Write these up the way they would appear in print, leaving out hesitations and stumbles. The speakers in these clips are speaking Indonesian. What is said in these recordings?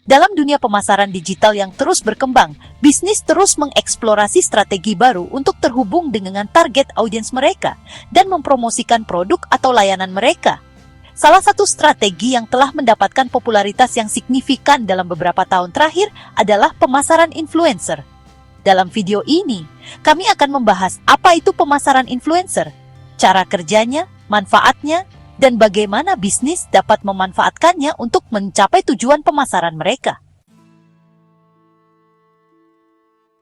Dalam dunia pemasaran digital yang terus berkembang, bisnis terus mengeksplorasi strategi baru untuk terhubung dengan target audiens mereka dan mempromosikan produk atau layanan mereka. Salah satu strategi yang telah mendapatkan popularitas yang signifikan dalam beberapa tahun terakhir adalah pemasaran influencer. Dalam video ini, kami akan membahas apa itu pemasaran influencer, cara kerjanya, manfaatnya, dan bagaimana bisnis dapat memanfaatkannya untuk mencapai tujuan pemasaran mereka.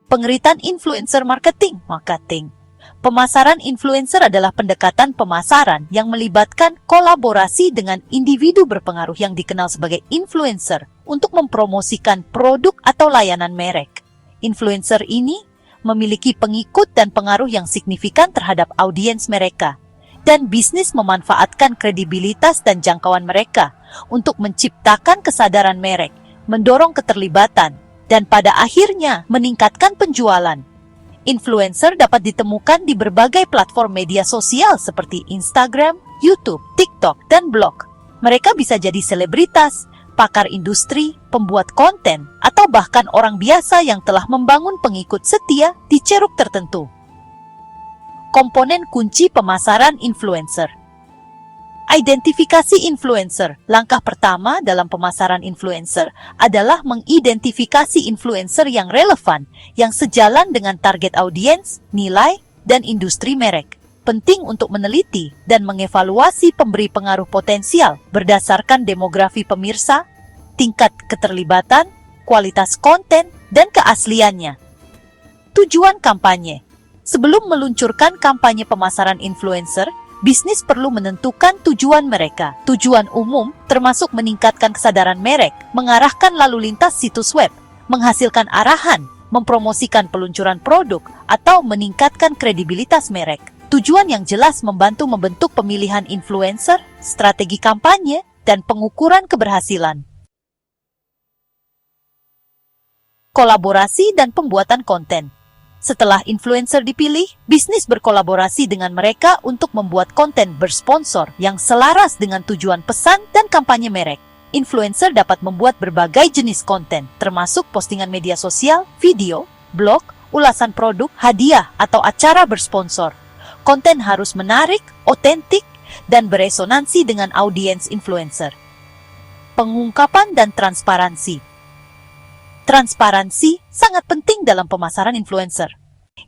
Pengertian influencer marketing. Pemasaran influencer adalah pendekatan pemasaran yang melibatkan kolaborasi dengan individu berpengaruh yang dikenal sebagai influencer untuk mempromosikan produk atau layanan merek. Influencer ini memiliki pengikut dan pengaruh yang signifikan terhadap audiens mereka, dan bisnis memanfaatkan kredibilitas dan jangkauan mereka untuk menciptakan kesadaran merek, mendorong keterlibatan, dan pada akhirnya meningkatkan penjualan. Influencer dapat ditemukan di berbagai platform media sosial seperti Instagram, YouTube, TikTok, dan blog. Mereka bisa jadi selebritas, pakar industri, pembuat konten, atau bahkan orang biasa yang telah membangun pengikut setia di ceruk tertentu. Komponen kunci pemasaran influencer. Identifikasi influencer. Langkah pertama dalam pemasaran influencer adalah mengidentifikasi influencer yang relevan, yang sejalan dengan target audiens, nilai, dan industri merek. Penting untuk meneliti dan mengevaluasi pemberi pengaruh potensial berdasarkan demografi pemirsa, tingkat keterlibatan, kualitas konten, dan keasliannya. Tujuan kampanye. Sebelum meluncurkan kampanye pemasaran influencer, bisnis perlu menentukan tujuan mereka. Tujuan umum termasuk meningkatkan kesadaran merek, mengarahkan lalu lintas situs web, menghasilkan arahan, mempromosikan peluncuran produk, atau meningkatkan kredibilitas merek. Tujuan yang jelas membantu membentuk pemilihan influencer, strategi kampanye, dan pengukuran keberhasilan. Kolaborasi dan pembuatan konten. Setelah influencer dipilih, bisnis berkolaborasi dengan mereka untuk membuat konten bersponsor yang selaras dengan tujuan pesan dan kampanye merek. Influencer dapat membuat berbagai jenis konten, termasuk postingan media sosial, video, blog, ulasan produk, hadiah, atau acara bersponsor. Konten harus menarik, otentik, dan beresonansi dengan audiens influencer. Pengungkapan dan transparansi. Transparansi sangat penting dalam pemasaran influencer.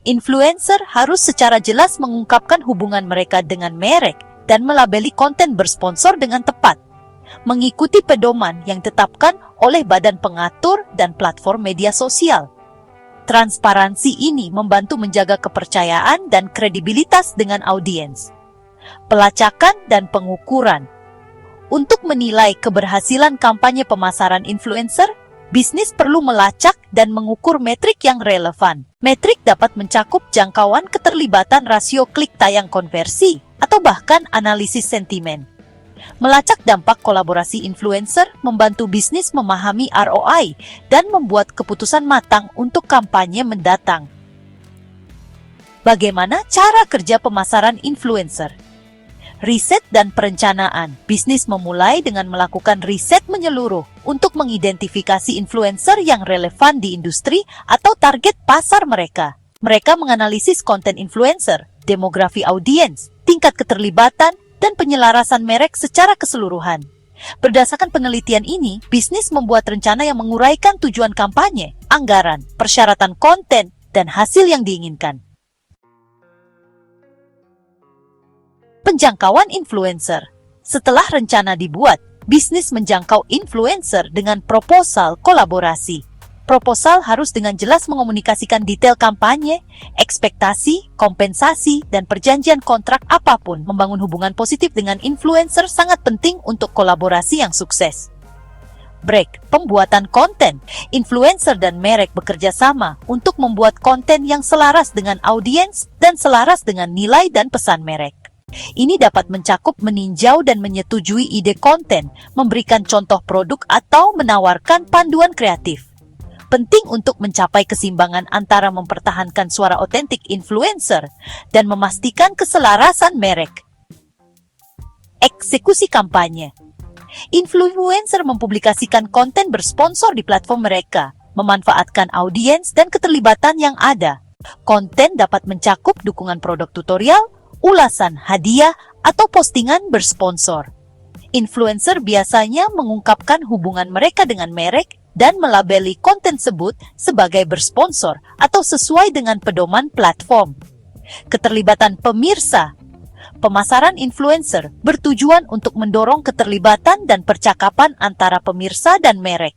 Influencer harus secara jelas mengungkapkan hubungan mereka dengan merek dan melabeli konten bersponsor dengan tepat, mengikuti pedoman yang ditetapkan oleh badan pengatur dan platform media sosial. Transparansi ini membantu menjaga kepercayaan dan kredibilitas dengan audiens. Pelacakan dan pengukuran. Untuk menilai keberhasilan kampanye pemasaran influencer, bisnis perlu melacak dan mengukur metrik yang relevan. Metrik dapat mencakup jangkauan keterlibatan rasio klik tayang konversi, atau bahkan analisis sentimen. Melacak dampak kolaborasi influencer membantu bisnis memahami ROI dan membuat keputusan matang untuk kampanye mendatang. Bagaimana cara kerja pemasaran influencer? Riset dan perencanaan. Bisnis memulai dengan melakukan riset menyeluruh untuk mengidentifikasi influencer yang relevan di industri atau target pasar mereka. Mereka menganalisis konten influencer, demografi audiens, tingkat keterlibatan, dan penyelarasan merek secara keseluruhan. Berdasarkan penelitian ini, bisnis membuat rencana yang menguraikan tujuan kampanye, anggaran, persyaratan konten, dan hasil yang diinginkan. Penjangkauan influencer. Setelah rencana dibuat, bisnis menjangkau influencer dengan proposal kolaborasi. Proposal harus dengan jelas mengomunikasikan detail kampanye, ekspektasi, kompensasi, dan perjanjian kontrak apapun. Membangun hubungan positif dengan influencer sangat penting untuk kolaborasi yang sukses. Break, pembuatan konten. Influencer dan merek bekerja sama untuk membuat konten yang selaras dengan audiens dan selaras dengan nilai dan pesan merek. Ini dapat mencakup meninjau dan menyetujui ide konten, memberikan contoh produk atau menawarkan panduan kreatif. Penting untuk mencapai keseimbangan antara mempertahankan suara otentik influencer dan memastikan keselarasan merek. Eksekusi kampanye. Influencer mempublikasikan konten bersponsor di platform mereka, memanfaatkan audiens dan keterlibatan yang ada. Konten dapat mencakup dukungan produk tutorial, ulasan hadiah, atau postingan bersponsor. Influencer biasanya mengungkapkan hubungan mereka dengan merek dan melabeli konten tersebut sebagai bersponsor atau sesuai dengan pedoman platform. Keterlibatan pemirsa. Pemasaran influencer bertujuan untuk mendorong keterlibatan dan percakapan antara pemirsa dan merek.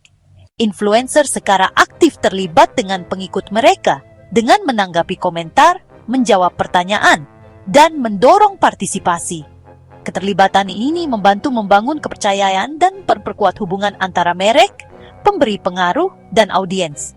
Influencer secara aktif terlibat dengan pengikut mereka dengan menanggapi komentar, menjawab pertanyaan, dan mendorong partisipasi. Keterlibatan ini membantu membangun kepercayaan dan memperkuat hubungan antara merek, pemberi pengaruh, dan audiens.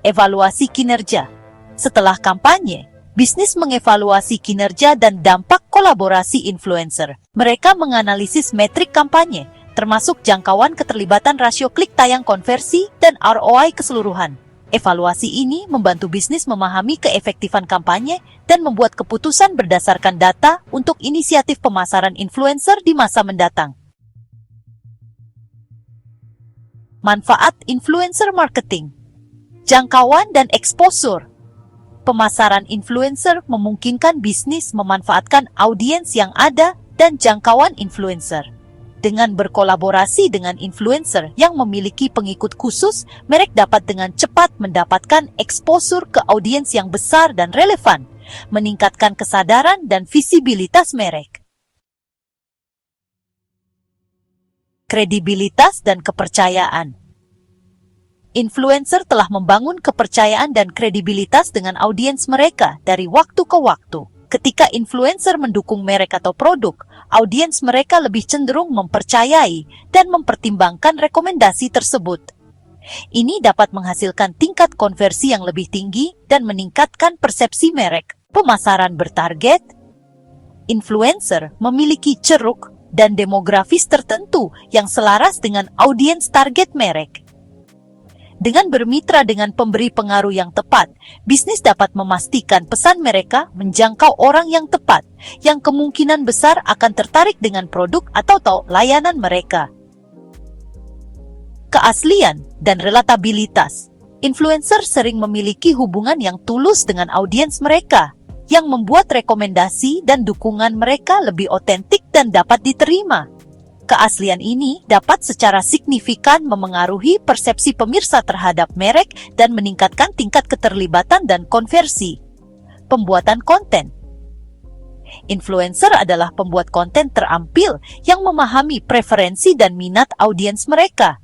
Evaluasi kinerja. Setelah kampanye, bisnis mengevaluasi kinerja dan dampak kolaborasi influencer. Mereka menganalisis metrik kampanye, termasuk jangkauan keterlibatan rasio klik tayang konversi dan ROI keseluruhan. Evaluasi ini membantu bisnis memahami keefektifan kampanye dan membuat keputusan berdasarkan data untuk inisiatif pemasaran influencer di masa mendatang. Manfaat influencer marketing. Jangkauan dan exposure. Pemasaran influencer memungkinkan bisnis memanfaatkan audiens yang ada dan jangkauan influencer. Dengan berkolaborasi dengan influencer yang memiliki pengikut khusus, merek dapat dengan cepat mendapatkan exposure ke audiens yang besar dan relevan, meningkatkan kesadaran dan visibilitas merek. Kredibilitas dan kepercayaan. Influencer telah membangun kepercayaan dan kredibilitas dengan audiens mereka dari waktu ke waktu. Ketika influencer mendukung merek atau produk, audiens mereka lebih cenderung mempercayai dan mempertimbangkan rekomendasi tersebut. Ini dapat menghasilkan tingkat konversi yang lebih tinggi dan meningkatkan persepsi merek. Pemasaran bertarget. Influencer memiliki ceruk dan demografis tertentu yang selaras dengan audiens target merek. Dengan bermitra dengan pemberi pengaruh yang tepat, bisnis dapat memastikan pesan mereka menjangkau orang yang tepat, yang kemungkinan besar akan tertarik dengan produk atau layanan mereka. Keaslian dan relatabilitas. Influencer sering memiliki hubungan yang tulus dengan audiens mereka, yang membuat rekomendasi dan dukungan mereka lebih otentik dan dapat diterima. Keaslian ini dapat secara signifikan memengaruhi persepsi pemirsa terhadap merek dan meningkatkan tingkat keterlibatan dan konversi. Pembuatan konten. Influencer adalah pembuat konten terampil yang memahami preferensi dan minat audiens mereka.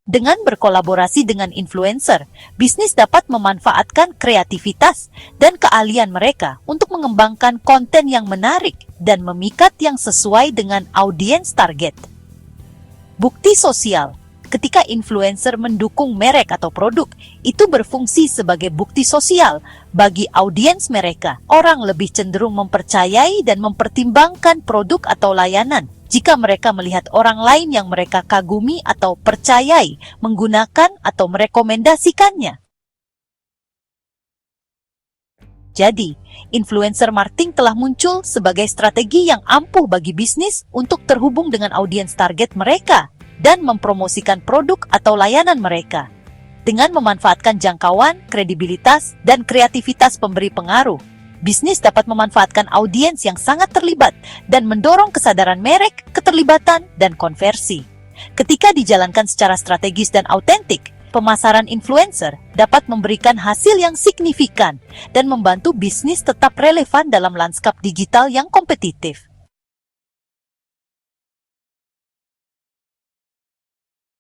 Dengan berkolaborasi dengan influencer, bisnis dapat memanfaatkan kreativitas dan keahlian mereka untuk mengembangkan konten yang menarik dan memikat yang sesuai dengan audiens target. Bukti sosial. Ketika influencer mendukung merek atau produk, itu berfungsi sebagai bukti sosial bagi audiens mereka. Orang lebih cenderung mempercayai dan mempertimbangkan produk atau layanan jika mereka melihat orang lain yang mereka kagumi atau percayai menggunakan atau merekomendasikannya. Jadi, influencer marketing telah muncul sebagai strategi yang ampuh bagi bisnis untuk terhubung dengan audiens target mereka dan mempromosikan produk atau layanan mereka. Dengan memanfaatkan jangkauan, kredibilitas, dan kreativitas pemberi pengaruh, bisnis dapat memanfaatkan audiens yang sangat terlibat dan mendorong kesadaran merek, keterlibatan, dan konversi. Ketika dijalankan secara strategis dan autentik, pemasaran influencer dapat memberikan hasil yang signifikan dan membantu bisnis tetap relevan dalam lanskap digital yang kompetitif.